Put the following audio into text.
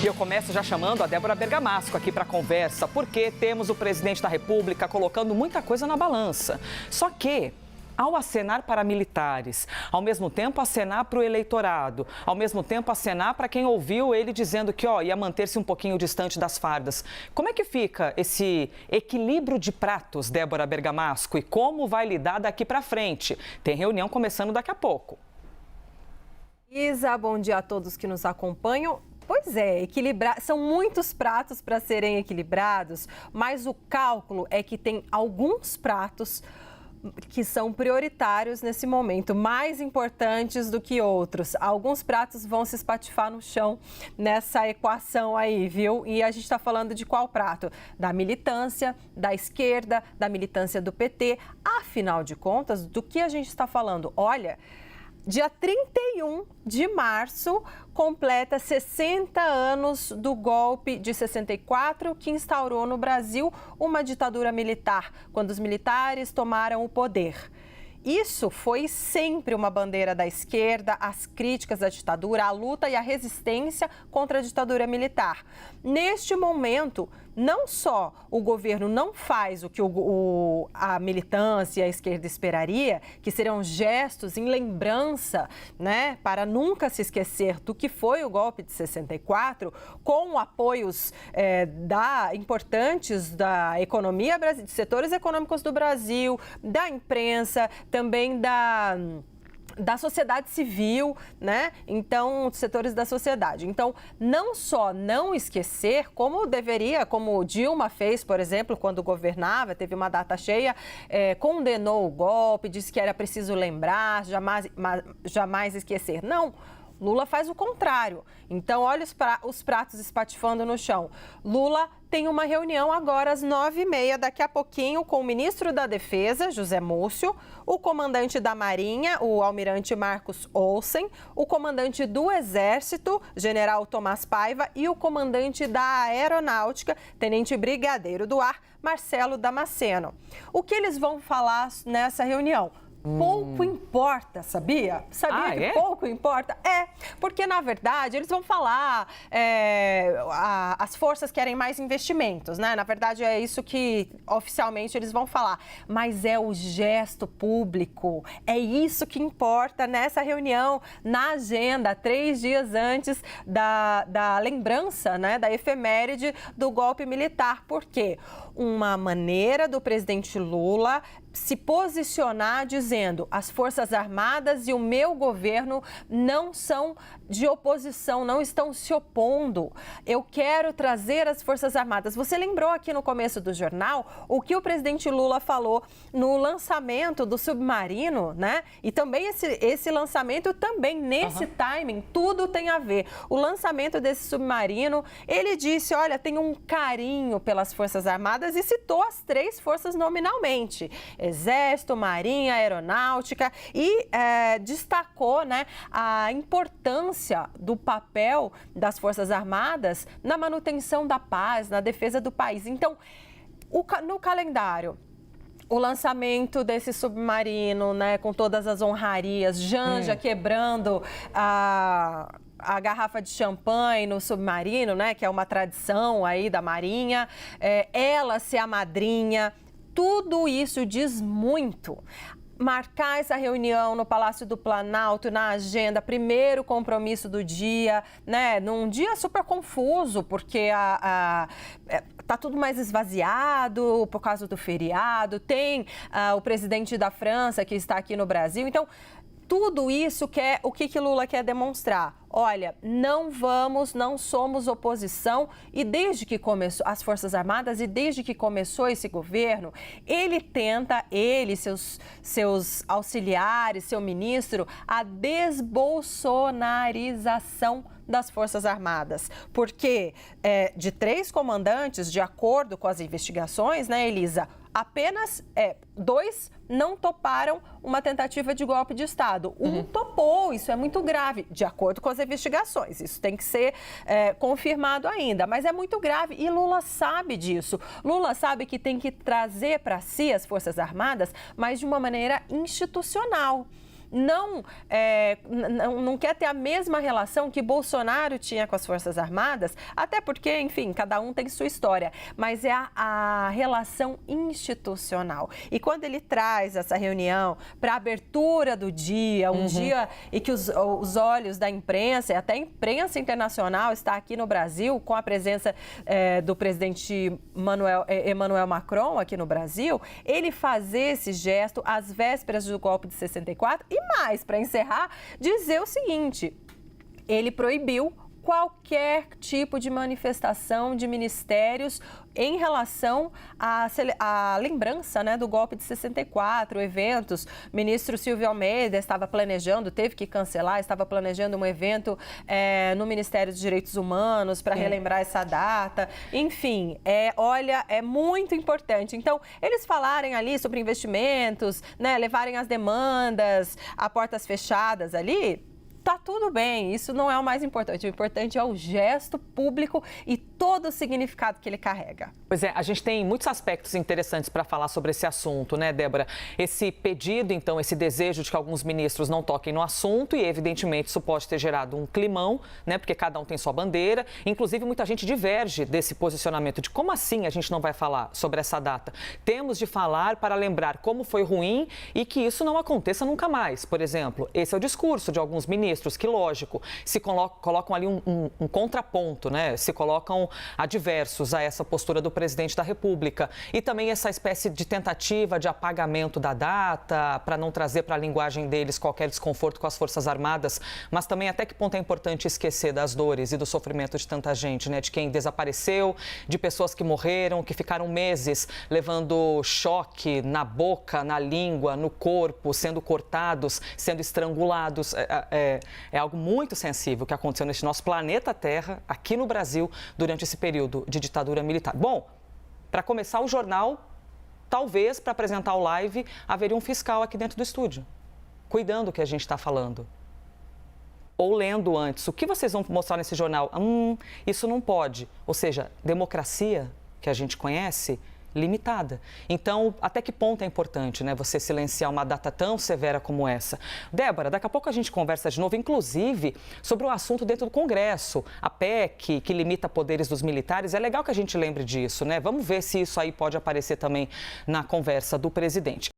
eu começo já chamando a Débora Bergamasco aqui para conversa, porque temos o presidente da República colocando muita coisa na balança. Só que, ao acenar para militares, ao mesmo tempo acenar para o eleitorado, ao mesmo tempo acenar para quem ouviu ele dizendo que ia manter-se um pouquinho distante das fardas. Como é que fica esse equilíbrio de pratos, Débora Bergamasco, e como vai lidar daqui para frente? Tem reunião começando daqui a pouco. Isa, bom dia a todos que nos acompanham. Pois é, são muitos pratos para serem equilibrados, mas o cálculo é que tem alguns pratos que são prioritários nesse momento, mais importantes do que outros. Alguns pratos vão se espatifar no chão nessa equação aí, viu? E a gente está falando de qual prato? Da militância, da esquerda, da militância do PT. Afinal de contas, do que a gente está falando? Olha, dia 31 de março, completa 60 anos do golpe de 64, que instaurou no Brasil uma ditadura militar, quando os militares tomaram o poder. Isso foi sempre uma bandeira da esquerda, as críticas à ditadura, a luta e a resistência contra a ditadura militar. Neste momento, não só o governo não faz o que a militância e a esquerda esperaria, que serão gestos em lembrança, né, para nunca se esquecer do que foi o golpe de 64, com apoios importantes da economia, de setores econômicos do Brasil, da imprensa, também da sociedade civil, né? Então, setores da sociedade. Então, não só não esquecer, como Dilma fez, por exemplo, quando governava, teve uma data cheia, condenou o golpe, disse que era preciso lembrar, jamais esquecer. Não, Lula faz o contrário. Então, olha os pratos espatifando no chão. Lula tem uma reunião agora às 9h30, daqui a pouquinho, com o ministro da Defesa, José Múcio, o comandante da Marinha, o almirante Marcos Olsen, o comandante do Exército, general Tomás Paiva, e o comandante da Aeronáutica, tenente brigadeiro do ar, Marcelo Damasceno. O que eles vão falar nessa reunião? Pouco importa, sabia? Que pouco importa? Porque, na verdade, eles vão falar, as forças querem mais investimentos, né? Na verdade, é isso que oficialmente eles vão falar. Mas é o gesto público, é isso que importa nessa reunião, na agenda, 3 dias antes da lembrança, né? Da efeméride do golpe militar. Por quê? Uma maneira do presidente Lula se posicionar dizendo: as Forças Armadas e o meu governo não são de oposição, não estão se opondo. Eu quero trazer as Forças Armadas. Você lembrou aqui no começo do jornal o que o presidente Lula falou no lançamento do submarino, né? E também esse lançamento também nesse timing, tudo tem a ver. O lançamento desse submarino, ele disse, olha, tem um carinho pelas Forças Armadas e citou as 3 forças nominalmente. Exército, Marinha, Aeronáutica, e destacou, né, a importância do papel das Forças Armadas na manutenção da paz, na defesa do país. Então, no calendário, o lançamento desse submarino, né, com todas as honrarias, Janja quebrando a garrafa de champanhe no submarino, né, que é uma tradição aí da Marinha, ela ser a madrinha. Tudo isso diz muito. Marcar essa reunião no Palácio do Planalto, na agenda, primeiro compromisso do dia, né? Num dia super confuso, porque tá tudo mais esvaziado por causa do feriado, tem o presidente da França que está aqui no Brasil. Então, tudo isso o que Lula quer demonstrar? Olha, não somos oposição, e desde que começou as Forças Armadas e desde que começou esse governo, seus auxiliares, seu ministro, a desbolsonarização das Forças Armadas. Porque de 3 comandantes, de acordo com as investigações, né, Elisa, apenas 2 não toparam uma tentativa de golpe de Estado. Um topou, isso é muito grave, de acordo com as investigações. Isso tem que ser confirmado ainda, mas é muito grave e Lula sabe disso. Lula sabe que tem que trazer para si as Forças Armadas, mas de uma maneira institucional. não quer ter a mesma relação que Bolsonaro tinha com as Forças Armadas, até porque, enfim, cada um tem sua história, mas é a relação institucional. E quando ele traz essa reunião para a abertura do dia, um dia em que os olhos da imprensa, e até a imprensa internacional está aqui no Brasil, com a presença do presidente Emmanuel Macron aqui no Brasil, ele fazer esse gesto às vésperas do golpe de 64 e mais, para encerrar, dizer o seguinte: ele proibiu qualquer tipo de manifestação de ministérios em relação à lembrança, né, do golpe de 64, eventos. O ministro Silvio Almeida estava planejando, teve que cancelar, estava planejando um evento no Ministério dos Direitos Humanos para relembrar essa data. Enfim, olha, é muito importante. Então, eles falarem ali sobre investimentos, né, levarem as demandas a portas fechadas ali, tá tudo bem, isso não é o mais importante. O importante é o gesto público e todo o significado que ele carrega. Pois é, a gente tem muitos aspectos interessantes para falar sobre esse assunto, né, Débora? Esse pedido, então, esse desejo de que alguns ministros não toquem no assunto e, evidentemente, isso pode ter gerado um climão, né, porque cada um tem sua bandeira. Inclusive, muita gente diverge desse posicionamento de como assim a gente não vai falar sobre essa data. Temos de falar para lembrar como foi ruim e que isso não aconteça nunca mais. Por exemplo, esse é o discurso de alguns ministros que, lógico, se colocam ali um contraponto, né? Se colocam adversos a essa postura do presidente da República. E também essa espécie de tentativa de apagamento da data, para não trazer para a linguagem deles qualquer desconforto com as Forças Armadas, mas também até que ponto é importante esquecer das dores e do sofrimento de tanta gente, né? De quem desapareceu, de pessoas que morreram, que ficaram meses levando choque na boca, na língua, no corpo, sendo cortados, sendo estrangulados. É algo muito sensível que aconteceu neste nosso planeta Terra, aqui no Brasil, durante esse período de ditadura militar. Bom, para começar o jornal, talvez para apresentar o live, haveria um fiscal aqui dentro do estúdio, cuidando do que a gente está falando. Ou lendo antes. O que vocês vão mostrar nesse jornal? Isso não pode. Ou seja, democracia, que a gente conhece, limitada. Então, até que ponto é importante, né, você silenciar uma data tão severa como essa? Débora, daqui a pouco a gente conversa de novo, inclusive, sobre o assunto dentro do Congresso. A PEC, que limita poderes dos militares, é legal que a gente lembre disso, né? Vamos ver se isso aí pode aparecer também na conversa do presidente.